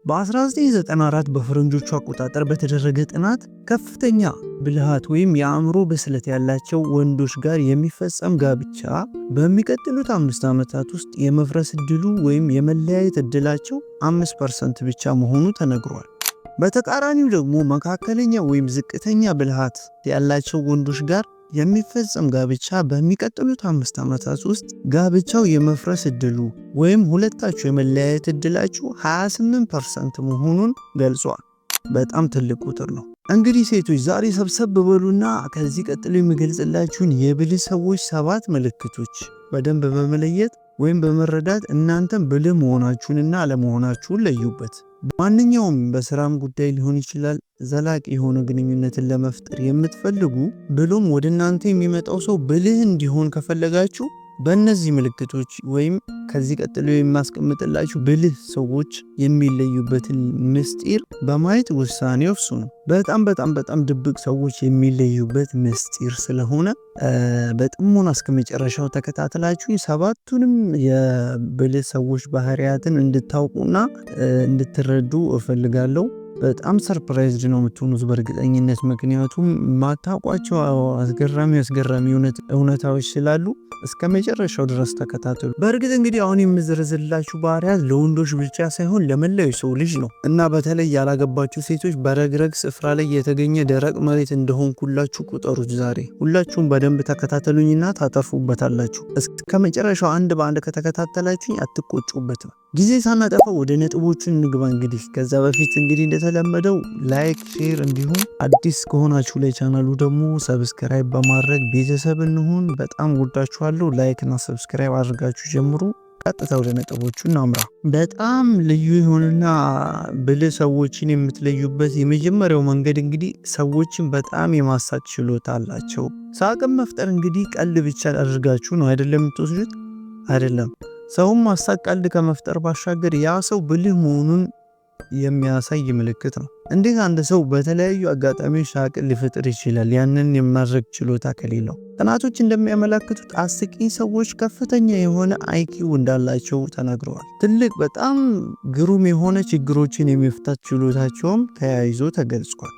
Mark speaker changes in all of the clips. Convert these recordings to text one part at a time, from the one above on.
Speaker 1: በ1994 በፈረንጆቹ አቆጣጠር በተደረገ ጥናት ከፍተኛ ብልሃት ወይም የአእምሮ ብስለት ያላቸው ወንዶች ጋር የሚፈጸም ጋብቻ በሚቀጥሉት 5 ዓመታት ውስጥ የመፍረስ እድሉ ወይም የመለያየት እድላቸው 5% ብቻ መሆኑ ተነግሯል። በተቃራኒው ደግሞ መካከለኛ ወይም ዝቅተኛ ብልሃት ያላቸው ወንዶች ጋር የሚፈጸም ጋብቻ በሚቀጥሉት 5 ዓመታት ውስጥ ጋብቻው የመፍረስ እድሉ ወይም ሁለታችሁ የመለያየት እድላችሁ 28% መሆኑን ገልጿል። በጣም ትልቅ ቁጥር ነው። እንግዲህ ሴቶች ዛሬ ሰብሰብ በሉና ከዚህ ቀጥሎ የሚገልጽላችሁን የብልህ ሰዎች 7 ምልክቶች በደንብ በመለየት ወይም በመረዳት እናንተም ብልህ መሆናችሁንና አለመሆናችሁን ለዩበት። ማንኛውም በስራም ጉዳይ ሊሆን ይችላል ዘላቂ የሆነ ግንኙነትን ለመፍጠር የምትፈልጉ ብሎም ወደ እናንተ የሚመጣው ሰው ብልህ እንዲሆን ከፈለጋችሁ በእነዚህ ምልክቶች ወይም ከዚህ ቀጥሎ የማስቀምጥላችሁ ብልህ ሰዎች የሚለዩበትን ምስጢር በማየት ውሳኔ ወስኑ። በጣም ድብቅ ሰዎች የሚለዩበት ምስጢር ስለሆነ በጥሞና እስከመጨረሻው ተከታተላችሁ 7ቱንም የብልህ ሰዎች ባህሪያትን እንድታውቁና እንድትረዱ እፈልጋለሁ። በጣም ሰርፕራይዝድ ነው የምትሆኑት በእርግጠኝነት። ምክንያቱም ማታውቋቸው አስገራሚ እውነታዎች ስላሉ እስከ መጨረሻው ድረስ ተከታተሉ። በእርግጥ እንግዲህ አሁን የምዘረዝላችሁ ባህሪያት ለወንዶች ብቻ ሳይሆን ለመላው ሰው ልጅ ነው እና በተለይ ያላገባችሁ ሴቶች በረግረግ ስፍራ ላይ የተገኘ ደረቅ መሬት እንደሆንኩላችሁ ቁጠሩት። ዛሬ ሁላችሁም በደንብ ተከታተሉኝና ታተርፉበታላችሁ። እስከ መጨረሻው አንድ በአንድ ከተከታተላችሁኝ አትቆጩበትም። ጊዜ ሳናጠፋ ወደ ነጥቦቹ እንግባ። እንግዲህ ከዛ በፊት እንግዲህ እንደተለመደው ላይክ፣ ሼር እንዲሁም አዲስ ከሆናችሁ ላይ ቻናሉ ደግሞ ሰብስክራይብ በማድረግ ቤተሰብ እንሁን። በጣም ወዳችኋለሁ። ላይክ እና ሰብስክራይብ አድርጋችሁ ጀምሩ። ቀጥታ ወደ ነጥቦቹ እናምራ። በጣም ልዩ የሆነና ብልህ ሰዎችን የምትለዩበት የመጀመሪያው መንገድ እንግዲህ ሰዎችን በጣም የማሳቅ ችሎታ አላቸው። ሳቅም መፍጠር እንግዲህ ቀልድ ብቻ አድርጋችሁ ነው አይደለም የምትወስዱት? አይደለም። ሰውም ማሳቅ ቀልድ ከመፍጠር ባሻገር ያ ሰው ብልህ መሆኑን የሚያሳይ ምልክት ነው። እንዴት አንድ ሰው በተለያዩ አጋጣሚዎች ሳቅን ሊፈጥር ይችላል ያንን የማድረግ ችሎታ ከሌለው? ጥናቶች እንደሚያመለክቱት አስቂኝ ሰዎች ከፍተኛ የሆነ አይኪው እንዳላቸው ተናግረዋል። ትልቅ በጣም ግሩም የሆነ ችግሮችን የመፍታት ችሎታቸውም ተያይዞ ተገልጿል።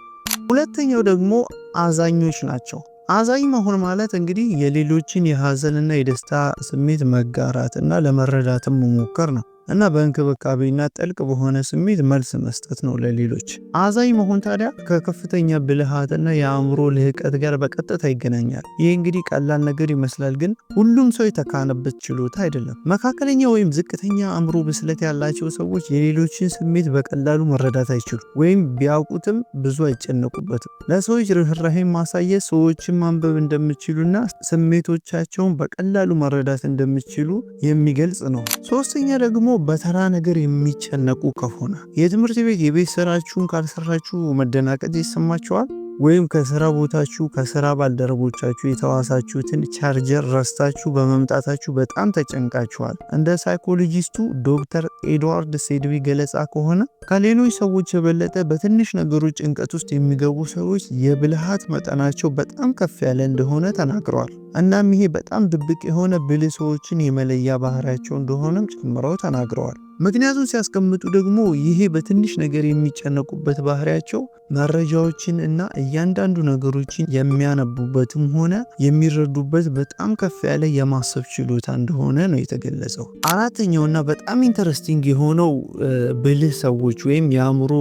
Speaker 1: ሁለተኛው ደግሞ አዛኞች ናቸው። አዛኝ መሆን ማለት እንግዲህ የሌሎችን የሀዘንና የደስታ ስሜት መጋራትና ለመረዳትም መሞከር ነው እና በእንክብካቤና ጥልቅ በሆነ ስሜት መልስ መስጠት ነው ለሌሎች። አዛኝ መሆን ታዲያ ከከፍተኛ ብልሃትና የአእምሮ ልህቀት ጋር በቀጥታ ይገናኛል። ይህ እንግዲህ ቀላል ነገር ይመስላል፣ ግን ሁሉም ሰው የተካነበት ችሎታ አይደለም። መካከለኛ ወይም ዝቅተኛ አእምሮ ብስለት ያላቸው ሰዎች የሌሎችን ስሜት በቀላሉ መረዳት አይችሉም፣ ወይም ቢያውቁትም ብዙ አይጨነቁበትም። ለሰዎች ርህራሄ ማሳየት፣ ሰዎችን ማንበብ እንደሚችሉና ስሜቶቻቸውን በቀላሉ መረዳት እንደሚችሉ የሚገልጽ ነው። ሶስተኛ ደግሞ በተራ ነገር የሚጨነቁ ከሆነ የትምህርት ቤት የቤት ስራችሁን ካልሰራችሁ መደናቀጥ ይሰማችኋል? ወይም ከስራ ቦታችሁ ከስራ ባልደረቦቻችሁ የተዋሳችሁትን ቻርጀር ረስታችሁ በመምጣታችሁ በጣም ተጨንቃችኋል። እንደ ሳይኮሎጂስቱ ዶክተር ኤድዋርድ ሴድዊ ገለጻ ከሆነ ከሌሎች ሰዎች የበለጠ በትንሽ ነገሮች ጭንቀት ውስጥ የሚገቡ ሰዎች የብልሃት መጠናቸው በጣም ከፍ ያለ እንደሆነ ተናግረዋል። እናም ይሄ በጣም ድብቅ የሆነ ብልህ ሰዎችን የመለያ ባህሪያቸው እንደሆነም ጨምረው ተናግረዋል። ምክንያቱም ሲያስቀምጡ ደግሞ ይሄ በትንሽ ነገር የሚጨነቁበት ባህሪያቸው መረጃዎችን እና እያንዳንዱ ነገሮችን የሚያነቡበትም ሆነ የሚረዱበት በጣም ከፍ ያለ የማሰብ ችሎታ እንደሆነ ነው የተገለጸው። አራተኛውና በጣም ኢንተረስቲንግ የሆነው ብልህ ሰዎች ወይም የአእምሮ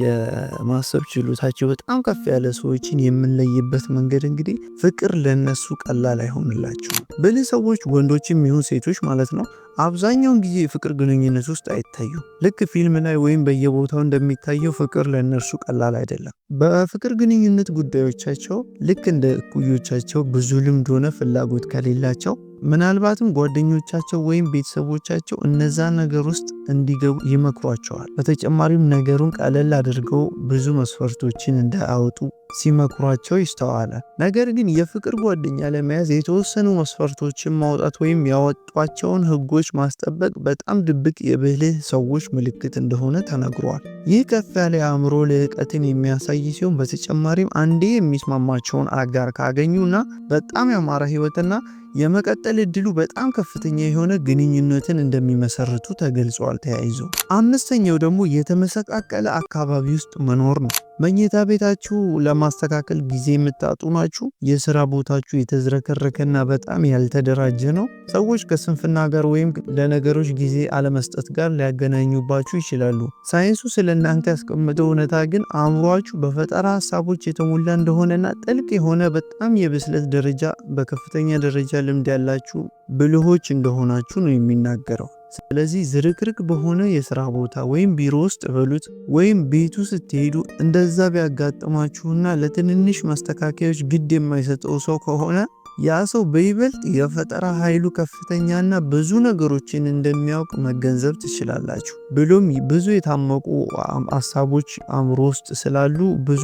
Speaker 1: የማሰብ ችሎታቸው በጣም ከፍ ያለ ሰዎችን የምንለይበት መንገድ እንግዲህ ፍቅር ለነሱ ቀላል አይሆንላቸውም። ብልህ ሰዎች ወንዶችም ይሁን ሴቶች ማለት ነው አብዛኛውን ጊዜ የፍቅር ግንኙነት ውስጥ አይታዩም። ልክ ፊልም ላይ ወይም በየቦታው እንደሚታየው ፍቅር ለእነርሱ ቀላል አይደለም። በፍቅር ግንኙነት ጉዳዮቻቸው ልክ እንደ እኩዮቻቸው ብዙ ልምድ ሆነ ፍላጎት ከሌላቸው ምናልባትም ጓደኞቻቸው ወይም ቤተሰቦቻቸው እነዛ ነገር ውስጥ እንዲገቡ ይመክሯቸዋል። በተጨማሪም ነገሩን ቀለል አድርገው ብዙ መስፈርቶችን እንዳያወጡ ሲመክሯቸው ይስተዋላል። ነገር ግን የፍቅር ጓደኛ ለመያዝ የተወሰኑ መስፈርቶችን ማውጣት ወይም ያወጧቸውን ሕጎች ማስጠበቅ በጣም ድብቅ የብልህ ሰዎች ምልክት እንደሆነ ተነግሯል። ይህ ከፍ ያለ የአእምሮ ልዕቀትን የሚያሳይ ሲሆን በተጨማሪም አንዴ የሚስማማቸውን አጋር ካገኙና በጣም ያማረ ህይወትና የመቀጠል እድሉ በጣም ከፍተኛ የሆነ ግንኙነትን እንደሚመሰርቱ ተገልጿል። ተያይዞ አምስተኛው ደግሞ የተመሰቃቀለ አካባቢ ውስጥ መኖር ነው። መኝታ ቤታችሁ ለማስተካከል ጊዜ የምታጡ ናችሁ? የሥራ ቦታችሁ የተዝረከረከና በጣም ያልተደራጀ ነው? ሰዎች ከስንፍና ጋር ወይም ለነገሮች ጊዜ አለመስጠት ጋር ሊያገናኙባችሁ ይችላሉ። ሳይንሱ ስለ እናንተ ያስቀመጠው እውነታ ግን አእምሯችሁ በፈጠራ ሐሳቦች የተሞላ እንደሆነና ጥልቅ የሆነ በጣም የብስለት ደረጃ በከፍተኛ ደረጃ ልምድ ያላችሁ ብልሆች እንደሆናችሁ ነው የሚናገረው። ስለዚህ ዝርክርክ በሆነ የሥራ ቦታ ወይም ቢሮ ውስጥ በሉት ወይም ቤቱ ስትሄዱ እንደዛ ቢያጋጥማችሁና ለትንንሽ ማስተካከያዎች ግድ የማይሰጠው ሰው ከሆነ ያ ሰው በይበልጥ የፈጠራ ኃይሉ ከፍተኛና ብዙ ነገሮችን እንደሚያውቅ መገንዘብ ትችላላችሁ። ብሎም ብዙ የታመቁ ሐሳቦች አእምሮ ውስጥ ስላሉ ብዙ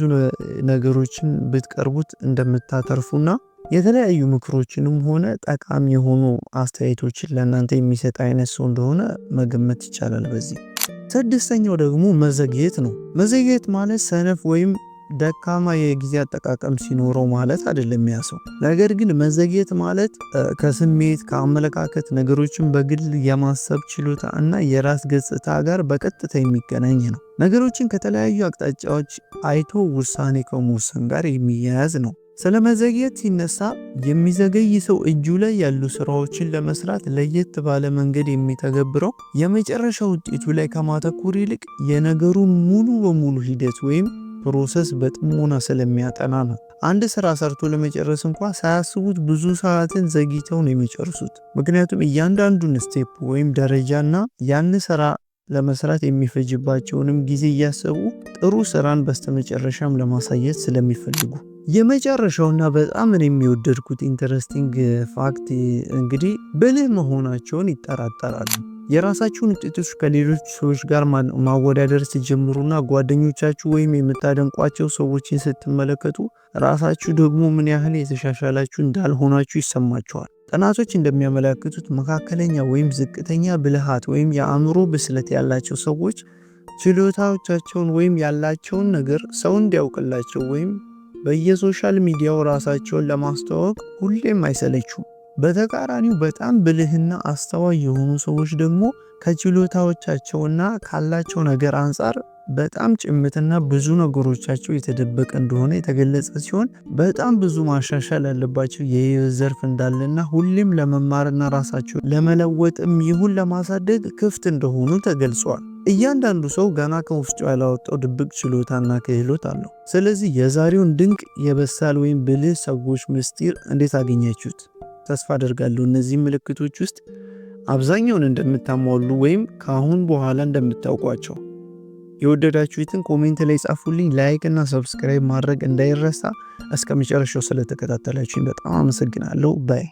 Speaker 1: ነገሮችን ብትቀርቡት እንደምታተርፉና የተለያዩ ምክሮችንም ሆነ ጠቃሚ የሆኑ አስተያየቶችን ለእናንተ የሚሰጥ አይነት ሰው እንደሆነ መገመት ይቻላል። በዚህ ስድስተኛው ደግሞ መዘግየት ነው። መዘግየት ማለት ሰነፍ ወይም ደካማ የጊዜ አጠቃቀም ሲኖረው ማለት አይደለም ያ ሰው። ነገር ግን መዘግየት ማለት ከስሜት ከአመለካከት ነገሮችን በግል የማሰብ ችሎታ እና የራስ ገጽታ ጋር በቀጥታ የሚገናኝ ነው። ነገሮችን ከተለያዩ አቅጣጫዎች አይቶ ውሳኔ ከመወሰን ጋር የሚያያዝ ነው። ስለ መዘግየት ሲነሳ የሚዘገይ ሰው እጁ ላይ ያሉ ስራዎችን ለመስራት ለየት ባለ መንገድ የሚተገብረው የመጨረሻ ውጤቱ ላይ ከማተኮር ይልቅ የነገሩን ሙሉ በሙሉ ሂደት ወይም ፕሮሰስ በጥሞና ስለሚያጠና ነው። አንድ ስራ ሰርቶ ለመጨረስ እንኳን ሳያስቡት ብዙ ሰዓትን ዘግይተው ነው የሚጨርሱት። ምክንያቱም እያንዳንዱን ስቴፕ ወይም ደረጃና ያን ስራ ለመስራት የሚፈጅባቸውንም ጊዜ እያሰቡ ጥሩ ስራን በስተመጨረሻም ለማሳየት ስለሚፈልጉ። የመጨረሻውና በጣም የሚወደድኩት ኢንተረስቲንግ ፋክት እንግዲህ ብልህ መሆናቸውን ይጠራጠራሉ። የራሳችሁን ውጤቶች ከሌሎች ሰዎች ጋር ማወዳደር ሲጀምሩና ጓደኞቻችሁ ወይም የምታደንቋቸው ሰዎችን ስትመለከቱ ራሳችሁ ደግሞ ምን ያህል የተሻሻላችሁ እንዳልሆናችሁ ይሰማችኋል። ጥናቶች እንደሚያመለክቱት መካከለኛ ወይም ዝቅተኛ ብልሃት ወይም የአእምሮ ብስለት ያላቸው ሰዎች ችሎታዎቻቸውን ወይም ያላቸውን ነገር ሰው እንዲያውቅላቸው ወይም በየሶሻል ሚዲያው ራሳቸውን ለማስተዋወቅ ሁሌም አይሰለቹም። በተቃራኒው በጣም ብልህና አስተዋይ የሆኑ ሰዎች ደግሞ ከችሎታዎቻቸውና ካላቸው ነገር አንጻር በጣም ጭምትና ብዙ ነገሮቻቸው የተደበቀ እንደሆነ የተገለጸ ሲሆን በጣም ብዙ ማሻሻል ያለባቸው የህይወት ዘርፍ እንዳለና ሁሌም ለመማርና ራሳቸው ለመለወጥም ይሁን ለማሳደግ ክፍት እንደሆኑ ተገልጿል። እያንዳንዱ ሰው ገና ከውስጡ ያላወጣው ድብቅ ችሎታና ክህሎት አለው። ስለዚህ የዛሬውን ድንቅ የበሳል ወይም ብልህ ሰዎች ምስጢር እንዴት አገኛችሁት? ተስፋ አደርጋለሁ እነዚህ ምልክቶች ውስጥ አብዛኛውን እንደምታሟሉ ወይም ከአሁን በኋላ እንደምታውቋቸው። የወደዳችሁትን ኮሜንት ላይ ጻፉልኝ። ላይክ እና ሰብስክራይብ ማድረግ እንዳይረሳ። እስከ መጨረሻው ስለተከታተላችሁኝ በጣም አመሰግናለሁ። ባይ